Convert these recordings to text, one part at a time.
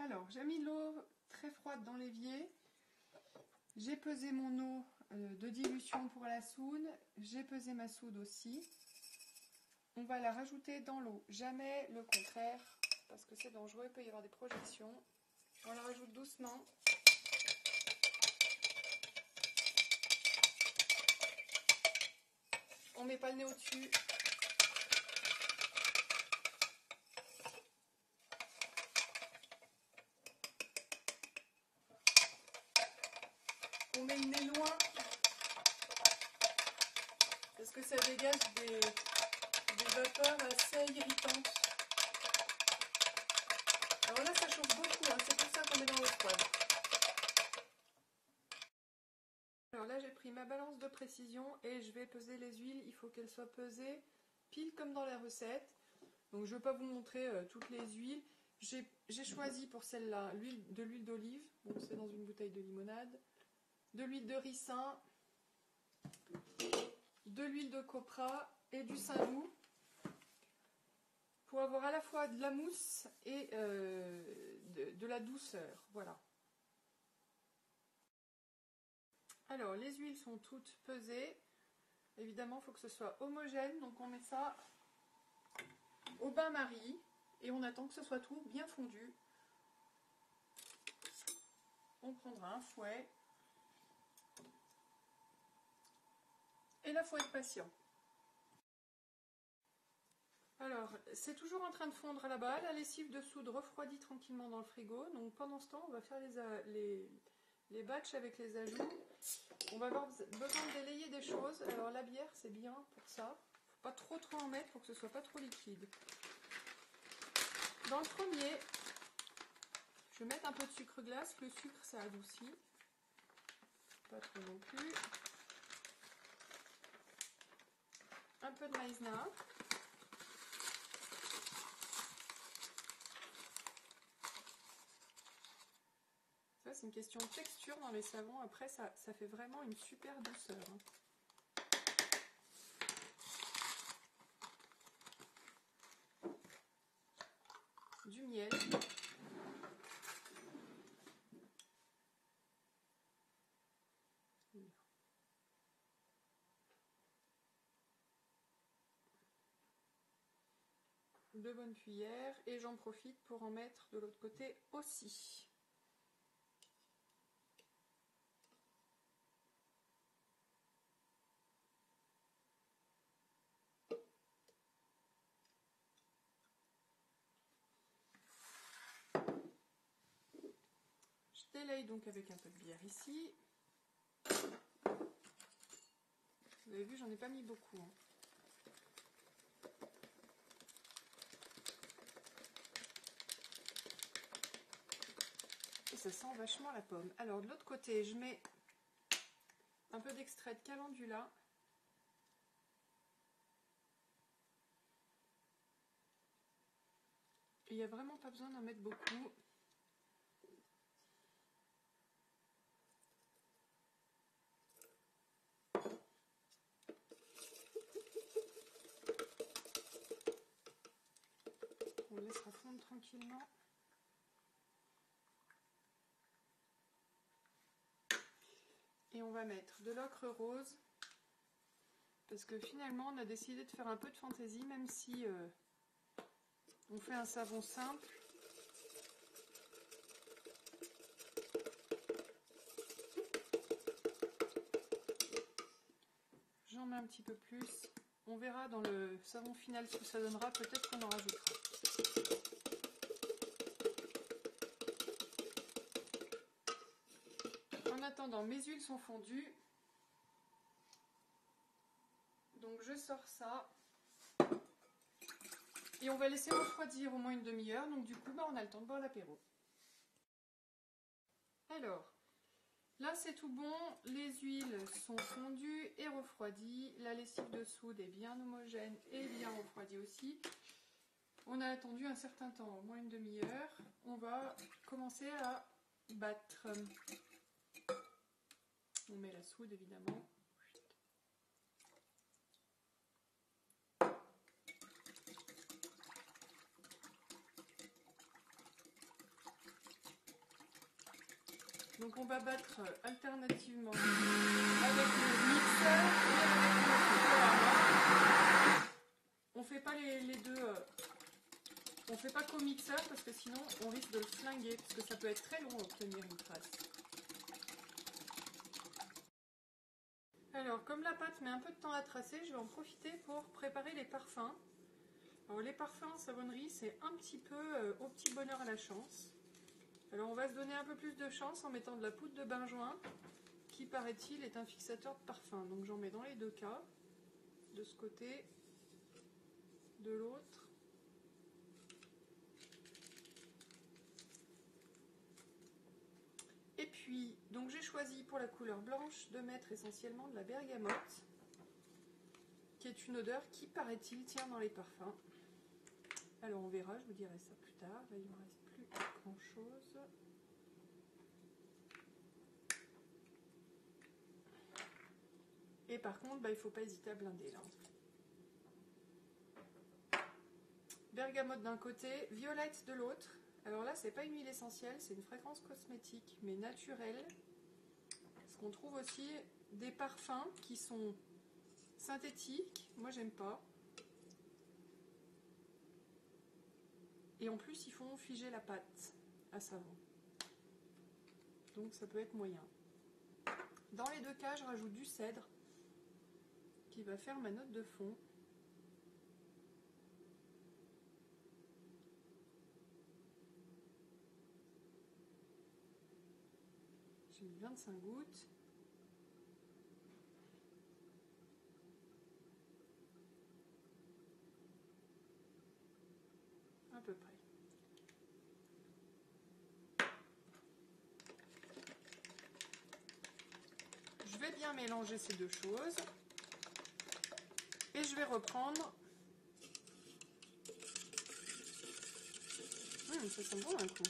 Alors, j'ai mis l'eau très froide dans l'évier. J'ai pesé mon eau de dilution pour la soude. J'ai pesé ma soude aussi. On va la rajouter dans l'eau. Jamais le contraire, parce que c'est dangereux, il peut y avoir des projections. On la rajoute doucement. On ne met pas le nez au-dessus. On met le nez loin, parce que ça dégage des vapeurs assez irritantes. Alors là, ça chauffe beaucoup, hein, c'est pour ça qu'on met dans l'eau froide. Alors là, j'ai pris ma balance de précision et je vais peser les huiles. Il faut qu'elles soient pesées pile comme dans la recette. Donc je ne vais pas vous montrer toutes les huiles. J'ai choisi pour celle-là de l'huile d'olive. Bon, c'est dans une bouteille de limonade. De l'huile de ricin, de l'huile de copra et du saindoux pour avoir à la fois de la mousse et de la douceur. Voilà. Alors, les huiles sont toutes pesées. Évidemment, il faut que ce soit homogène. Donc, on met ça au bain-marie et on attend que ce soit tout bien fondu. On prendra un fouet. Et la fouette patient. Alors, c'est toujours en train de fondre là-bas. La lessive de soude refroidit tranquillement dans le frigo. Donc pendant ce temps, on va faire les batchs avec les ajouts. On va avoir besoin de délayer des choses. Alors la bière, c'est bien pour ça. Faut pas trop en mettre pour que ce soit pas trop liquide. Dans le premier, je vais mettre un peu de sucre glace. Le sucre, ça adoucit. Pas trop non plus. Un peu de maïzena. Ça, c'est une question de texture dans les savons. Après, ça fait vraiment une super douceur. Du miel. Deux bonnes cuillères et j'en profite pour en mettre de l'autre côté aussi. Je délaye donc avec un peu de bière ici. Vous avez vu, j'en ai pas mis beaucoup. Et ça sent vachement la pomme. Alors de l'autre côté, je mets un peu d'extrait de calendula. Il n'y a vraiment pas besoin d'en mettre beaucoup. On le laissera fondre tranquillement. Et on va mettre de l'ocre rose. Parce que finalement, on a décidé de faire un peu de fantaisie, même si on fait un savon simple. J'en mets un petit peu plus. On verra dans le savon final ce que ça donnera. Peut-être qu'on en rajoutera. En attendant, mes huiles sont fondues. Donc je sors ça. Et on va laisser refroidir au moins une demi-heure. Donc du coup, on a le temps de boire l'apéro. Alors, là c'est tout bon. Les huiles sont fondues et refroidies. La lessive de soude est bien homogène et bien refroidie aussi. On a attendu un certain temps, au moins une demi-heure. On va commencer à battre. On met la soude évidemment. Donc on va battre alternativement avec le mixeur et avec le couteau à main. On fait pas les deux, on fait pas qu'au mixeur parce que sinon on risque de le flinguer parce que ça peut être très long à obtenir une trace. Alors comme la pâte met un peu de temps à tracer, je vais en profiter pour préparer les parfums. Alors les parfums en savonnerie, c'est un petit peu au petit bonheur à la chance. Alors on va se donner un peu plus de chance en mettant de la poudre de benjoin, qui paraît-il est un fixateur de parfum. Donc j'en mets dans les deux cas, de ce côté, de l'autre. Et puis, donc j'ai choisi pour la couleur blanche de mettre essentiellement de la bergamote, qui est une odeur qui, paraît-il, tient dans les parfums. Alors on verra, je vous dirai ça plus tard. Là, il ne me reste plus grand chose. Et par contre, il ne faut pas hésiter à blinder là. Bergamote d'un côté, violette de l'autre. Alors là, c'est pas une huile essentielle, c'est une fragrance cosmétique, mais naturelle. Parce qu'on trouve aussi des parfums qui sont synthétiques. Moi, j'aime pas. Et en plus, ils font figer la pâte à savon. Donc ça peut être moyen. Dans les deux cas, je rajoute du cèdre qui va faire ma note de fond. J'ai mis 25 gouttes. À peu près. Je vais bien mélanger ces deux choses. Et je vais reprendre. Ça sent bon un coup.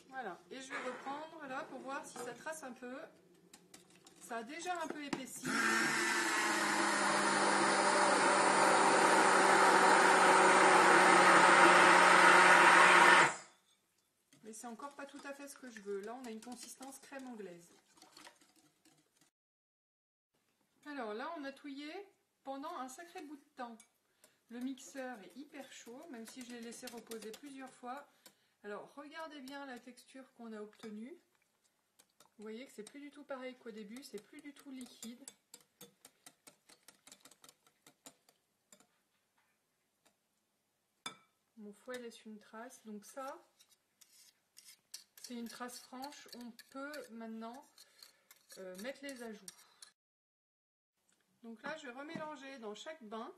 Voilà. Et je vais reprendre là pour voir si ça trace un peu. Ça a déjà un peu épaissi. Mais c'est encore pas tout à fait ce que je veux. Là, on a une consistance crème anglaise. Alors là, on a touillé pendant un sacré bout de temps. Le mixeur est hyper chaud, même si je l'ai laissé reposer plusieurs fois. Alors, regardez bien la texture qu'on a obtenue. Vous voyez que c'est plus du tout pareil qu'au début, c'est plus du tout liquide. Mon fouet laisse une trace, donc ça, c'est une trace franche. On peut maintenant mettre les ajouts. Donc là, je vais remélanger dans chaque bain.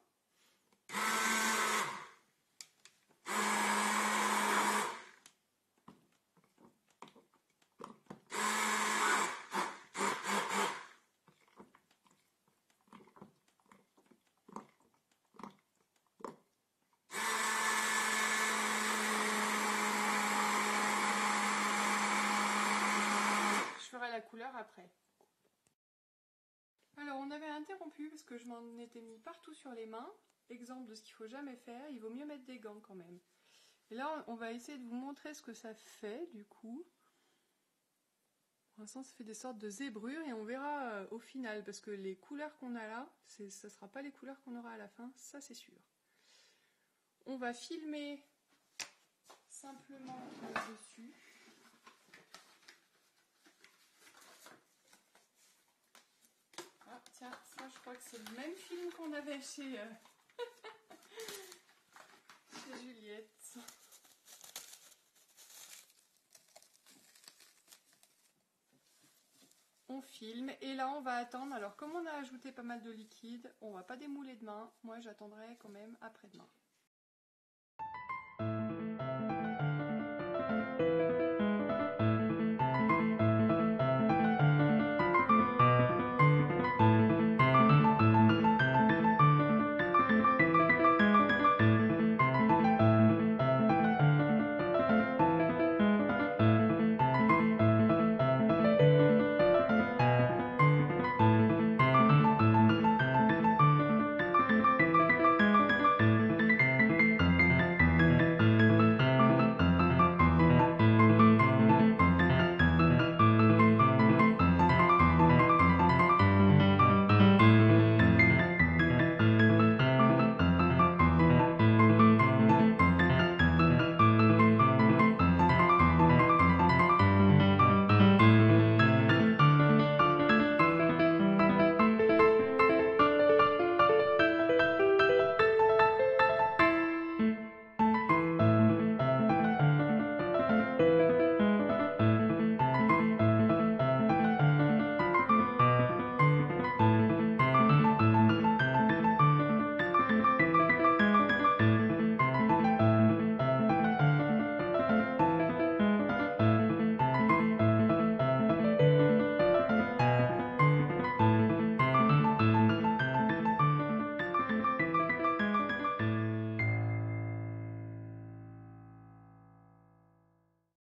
La couleur après. Alors on avait interrompu parce que je m'en étais mis partout sur les mains. Exemple de ce qu'il faut jamais faire, il vaut mieux mettre des gants quand même. Et là on va essayer de vous montrer ce que ça fait du coup. Pour l'instant ça fait des sortes de zébrures et on verra au final parce que les couleurs qu'on a là, ça ne sera pas les couleurs qu'on aura à la fin, ça c'est sûr. On va filmer simplement dessus. Ah, tiens, ça je crois que c'est le même film qu'on avait chez Juliette. On filme et là on va attendre. Alors comme on a ajouté pas mal de liquide, on va pas démouler demain. Moi j'attendrai quand même après-demain.